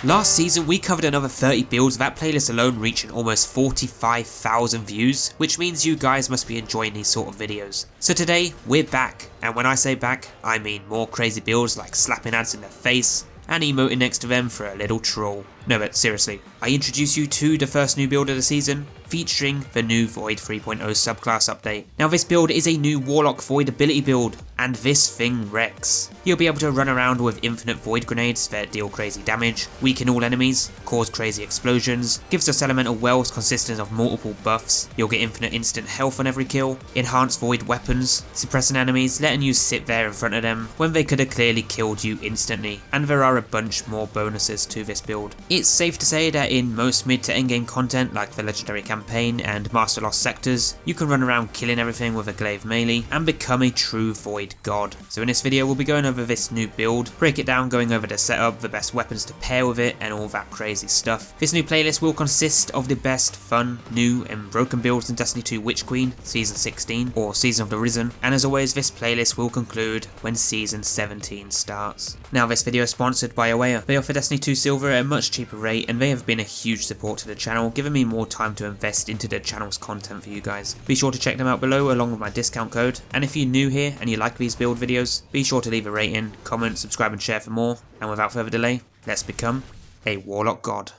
Last season we covered another 30 builds, that playlist alone reaching almost 45,000 views, which means you guys must be enjoying these sort of videos. So today we're back, and when I say back, I mean more crazy builds like slapping ads in their face and emoting next to them for a little troll. No, but seriously, I introduce you to the first new build of the season, featuring the new Void 3.0 subclass update. Now this build is a new Warlock Void ability build, and this thing wrecks. You'll be able to run around with infinite Void grenades that deal crazy damage, weaken all enemies, cause crazy explosions, gives us elemental wells consisting of multiple buffs, you'll get infinite instant health on every kill, enhanced Void weapons, suppressing enemies, letting you sit there in front of them when they could have clearly killed you instantly, and there are a bunch more bonuses to this build. It's safe to say that in most mid to end game content like the Legendary Campaign and Master Lost sectors, you can run around killing everything with a glaive melee and become a true Void god. So in this video we'll be going over this new build, break it down, going over the setup, the best weapons to pair with it and all that crazy stuff. This new playlist will consist of the best fun, new and broken builds in Destiny 2 Witch Queen Season 16 or Season of the Risen, and as always this playlist will conclude when Season 17 starts. Now this video is sponsored by Awaya. They offer Destiny 2 Silver at a much cheaper rate and they have been a huge support to the channel, giving me more time to invest into the channel's content for you guys. Be sure to check them out below along with my discount code, and if you're new here and you like these build videos, be sure to leave a rating, comment, subscribe and share for more, and without further delay, let's become a Warlock God.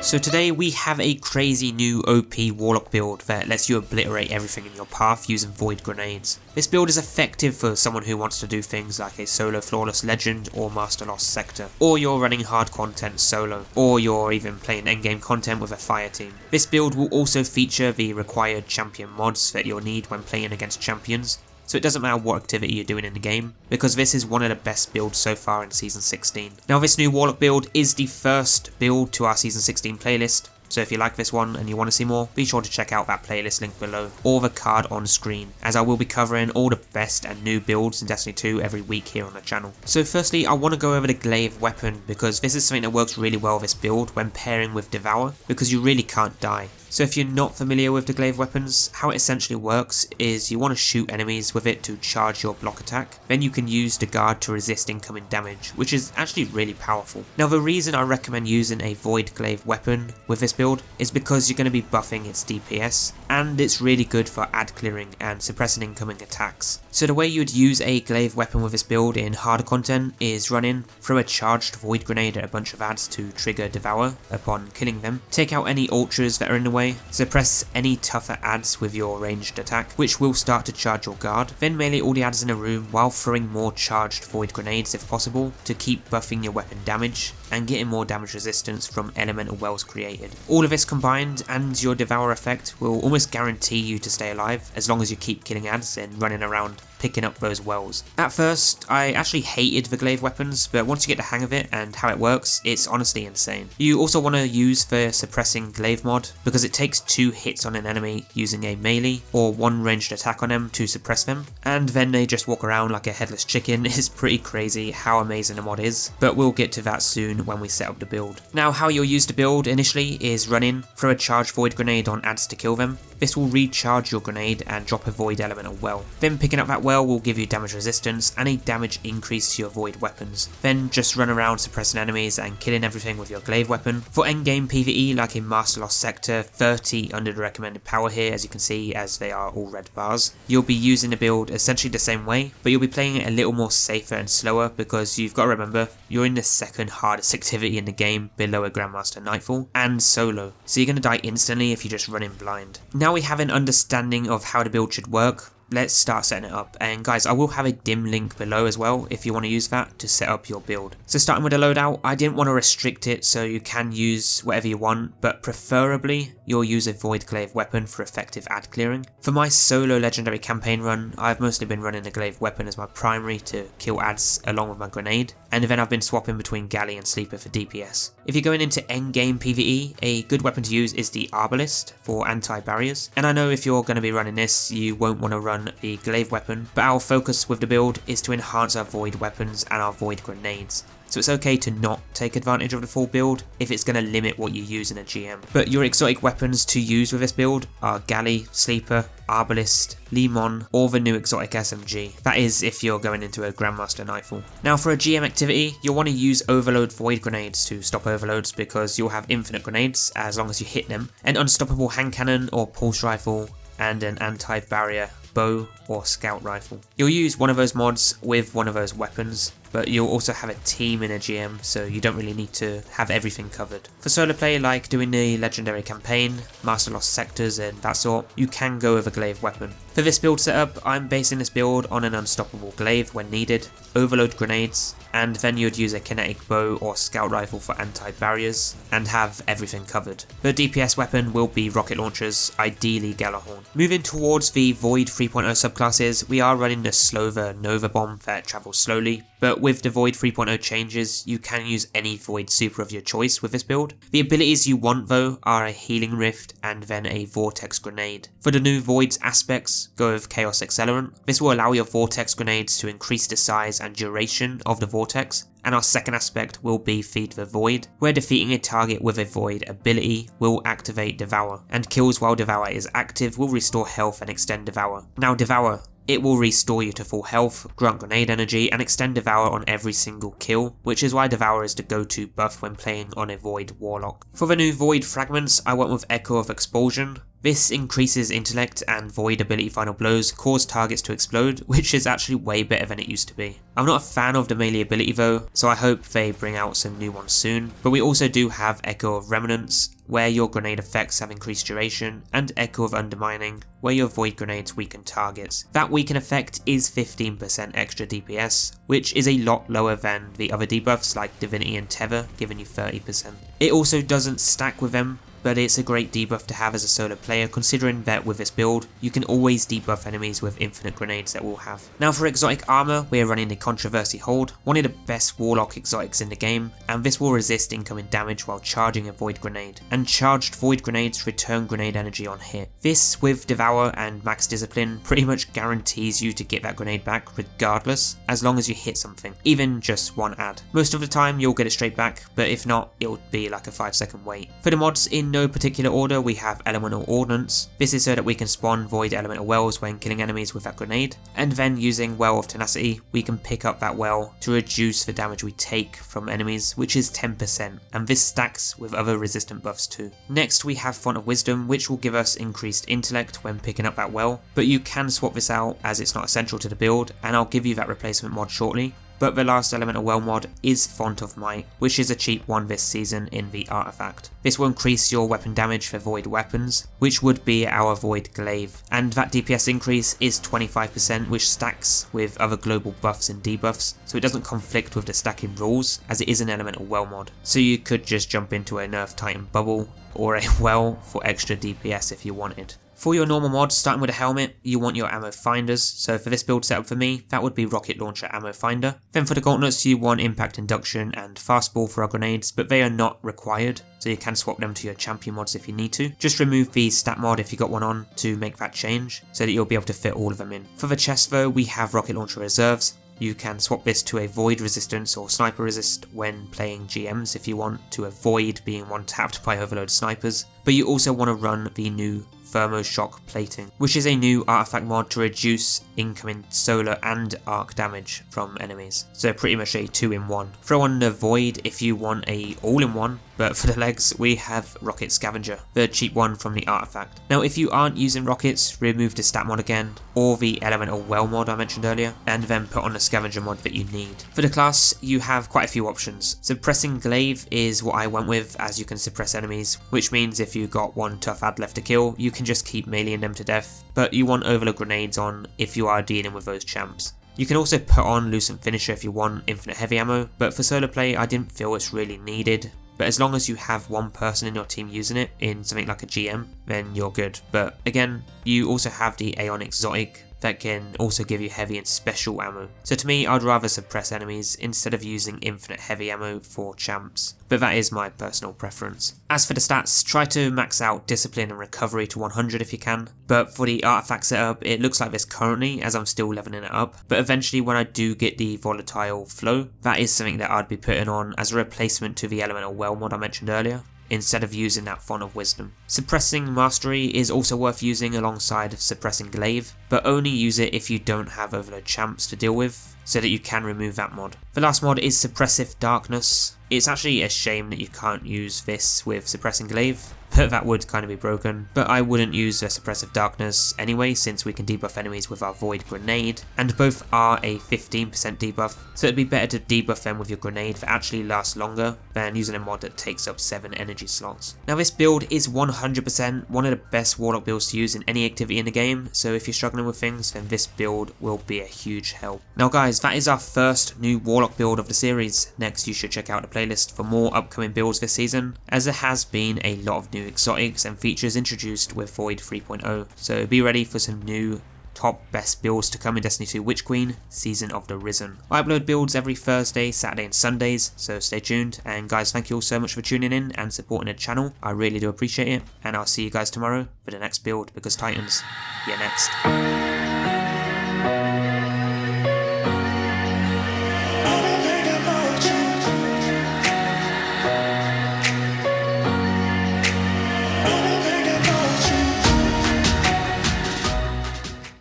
So today we have a crazy new OP Warlock build that lets you obliterate everything in your path using Void grenades. This build is effective for someone who wants to do things like a solo Flawless Legend or Master Lost sector, or you're running hard content solo, or you're even playing endgame content with a fire team. This build will also feature the required champion mods that you'll need when playing against champions, so it doesn't matter what activity you're doing in the game, because this is one of the best builds so far in Season 16. Now this new Warlock build is the first build to our Season 16 playlist, so if you like this one and you want to see more, be sure to check out that playlist link below, or the card on screen, as I will be covering all the best and new builds in Destiny 2 every week here on the channel. So firstly, I want to go over the Glaive Weapon, because this is something that works really well with this build when pairing with Devour, because you really can't die. So if you're not familiar with the Glaive Weapons, how it essentially works is you want to shoot enemies with it to charge your block attack, then you can use the guard to resist incoming damage, which is actually really powerful. Now the reason I recommend using a Void Glaive Weapon with this build is because you're going to be buffing its DPS, and it's really good for ad clearing and suppressing incoming attacks. So the way you would use a Glaive Weapon with this build in harder content is run in, throw a charged Void Grenade at a bunch of ads to trigger Devour upon killing them, take out any ultras that are in the way, suppress any tougher ads with your ranged attack, which will start to charge your guard, then melee all the ads in a room while throwing more charged Void Grenades if possible to keep buffing your weapon damage and getting more damage resistance from elemental wells created. All of this combined and your Devour effect will almost guarantee you to stay alive as long as you keep killing ads and running around picking up those wells. At first, I actually hated the Glaive Weapons, but once you get the hang of it and how it works, it's honestly insane. You also want to use the Suppressing Glaive mod, because it takes 2 hits on an enemy using a melee or 1 ranged attack on them to suppress them, and then they just walk around like a headless chicken. It's pretty crazy how amazing the mod is, but we'll get to that soon when we set up the build. Now how you'll use the build initially is run in, throw a charged Void Grenade on ads to kill them. This will recharge your grenade and drop a Void Elemental well. Then picking up that well will give you damage resistance and a damage increase to your Void weapons. Then just run around suppressing enemies and killing everything with your Glaive Weapon. For endgame PvE like in Master Lost sector, 30 under the recommended power here, as you can see, as they are all red bars. You'll be using the build essentially the same way, but you'll be playing it a little more safer and slower, because you've got to remember you're in the second hardest activity in the game below a Grandmaster Nightfall and solo, so you're going to die instantly if you just run in blind. Now we have an understanding of how the build should work. Let's start setting it up, and guys, I will have a dim link below as well if you want to use that to set up your build. So starting with the loadout, I didn't want to restrict it, so you can use whatever you want, but preferably you'll use a Void Glaive Weapon for effective ad clearing. For my solo Legendary Campaign run, I've mostly been running the Glaive Weapon as my primary to kill ads along with my grenade, and then I've been swapping between Galley and Sleeper for DPS. If you're going into endgame PvE, a good weapon to use is the Arbalist for anti-barriers, and I know if you're going to be running this, you won't want to run the Glaive Weapon, but our focus with the build is to enhance our Void weapons and our Void grenades. so it's okay to not take advantage of the full build if it's going to limit what you use in a GM. But your exotic weapons to use with this build are Galley, Sleeper, Arbalist, Limon, or the new exotic SMG. That is if you're going into a Grandmaster Nightfall. Now for a GM activity, you'll want to use Overload Void Grenades to stop overloads because you'll have infinite grenades as long as you hit them, an unstoppable hand cannon or pulse rifle, and an anti-barrier bow or scout rifle. You'll use one of those mods with one of those weapons, but you'll also have a team in a GM, so you don't really need to have everything covered. For solo play, like doing the legendary campaign, Master Lost Sectors and that sort, you can go with a glaive weapon. For this build setup, I'm basing this build on an unstoppable glaive when needed, overload grenades, and then you'd use a kinetic bow or scout rifle for anti-barriers, and have everything covered. The DPS weapon will be rocket launchers, ideally Gjallarhorn. Moving towards the Void 3.0 subclasses, we are running the slower Nova Bomb that travels slowly, but with the Void 3.0 changes, you can use any Void super of your choice with this build. The abilities you want though are a Healing Rift and then a Vortex Grenade. For the new Void's aspects, go with Chaos Accelerant. This will allow your Vortex Grenades to increase the size and duration of the Vortex. And our second aspect will be Feed the Void, where defeating a target with a Void ability will activate Devour, and kills while Devour is active will restore health and extend Devour. Now Devour, it will restore you to full health, grant grenade energy, and extend Devour on every single kill, which is why Devour is the go-to buff when playing on a Void Warlock. For the new Void fragments, I went with Echo of Expulsion. This increases intellect and Void ability final blows cause targets to explode, which is actually way better than it used to be. I'm not a fan of the melee ability though, so I hope they bring out some new ones soon, but we also do have Echo of Remnants, where your grenade effects have increased duration, and Echo of Undermining, where your Void grenades weaken targets. That weaken effect is 15% extra DPS, which is a lot lower than the other debuffs like Divinity and Tether, giving you 30%. It also doesn't stack with them, but it's a great debuff to have as a solo player, considering that with this build, you can always debuff enemies with infinite grenades that we'll have. Now for exotic armor, we're running the Contraverse Hold, one of the best Warlock exotics in the game, and this will resist incoming damage while charging a Void Grenade, and charged Void Grenades return grenade energy on hit. This, with Devour and Max Discipline, pretty much guarantees you to get that grenade back regardless, as long as you hit something, even just one ad. Most of the time you'll get it straight back, but if not, it'll be like a 5-second wait. For the mods, in no particular order, we have Elemental Ordnance. This is so that we can spawn Void Elemental Wells when killing enemies with that grenade, and then using Well of Tenacity, we can pick up that well to reduce the damage we take from enemies, which is 10%, and this stacks with other resistant buffs too. Next we have Font of Wisdom, which will give us increased intellect when picking up that well, but you can swap this out as it's not essential to the build, and I'll give you that replacement mod shortly. But the last Elemental Well mod is Font of Might, which is a cheap one this season in the artifact. This will increase your weapon damage for Void Weapons, which would be our Void Glaive, and that DPS increase is 25%, which stacks with other global buffs and debuffs, so it doesn't conflict with the stacking rules, as it is an Elemental Well mod. So you could just jump into a Nerf Titan Bubble, or a Well for extra DPS if you wanted. For your normal mods, starting with a helmet, you want your ammo finders, so for this build setup for me, that would be Rocket Launcher Ammo Finder. Then for the gauntlets, you want Impact Induction and Fastball for our grenades, but they are not required, so you can swap them to your champion mods if you need to. Just remove the stat mod if you got one on to make that change, so that you'll be able to fit all of them in. For the chest though, we have Rocket Launcher Reserves. You can swap this to a Void Resistance or Sniper Resist when playing GMs if you want, to avoid being one-tapped by overload snipers, but you also want to run the new Thermoshock Plating, which is a new artifact mod to reduce incoming solar and arc damage from enemies, so pretty much a 2-in-1. Throw on the Void if you want a all-in-one, but for the legs we have Rocket Scavenger, the cheap one from the artifact. Now if you aren't using rockets, remove the stat mod again, or the Elemental Well mod I mentioned earlier, and then put on the Scavenger mod that you need. For the class, you have quite a few options. Suppressing Glaive is what I went with, as you can suppress enemies, which means if you got one tough ad left to kill, you can just keep meleeing them to death, but you want overload grenades on if you are dealing with those champs. You can also put on Lucent Finisher if you want infinite heavy ammo, but for solo play I didn't feel it's really needed. But as long as you have one person in your team using it in something like a GM, then you're good. But again, you also have the Aeon Exotic that can also give you heavy and special ammo. So to me, I'd rather suppress enemies instead of using infinite heavy ammo for champs, but that is my personal preference. As for the stats, try to max out discipline and recovery to 100 if you can, but for the artifact setup, it looks like this currently as I'm still leveling it up, but eventually when I do get the volatile flow, that is something that I'd be putting on as a replacement to the elemental well mod I mentioned earlier, instead of using that Font of Wisdom. Suppressing Mastery is also worth using alongside suppressing Glaive, but only use it if you don't have Overload champs to deal with, so that you can remove that mod. The last mod is Suppressive Darkness. It's actually a shame that you can't use this with suppressing Glaive, but that would kind of be broken. But I wouldn't use a Suppressive Darkness anyway, since we can debuff enemies with our Void Grenade, and both are a 15% debuff, so it'd be better to debuff them with your grenade that actually lasts longer than using a mod that takes up 7 energy slots. Now this build is 100% one of the best Warlock builds to use in any activity in the game, so if you're struggling with things, then this build will be a huge help. Now guys, that is our first new Warlock build of the series. Next you should check out the playlist for more upcoming builds this season, as there has been a lot of new exotics and features introduced with Void 3.0, so be ready for some new top best builds to come in Destiny 2 Witch Queen Season of the Risen. I upload builds every Thursday, Saturday and Sundays, so stay tuned, and guys, thank you all so much for tuning in and supporting the channel. I really do appreciate it, and I'll see you guys tomorrow for the next build, because Titans, you're next.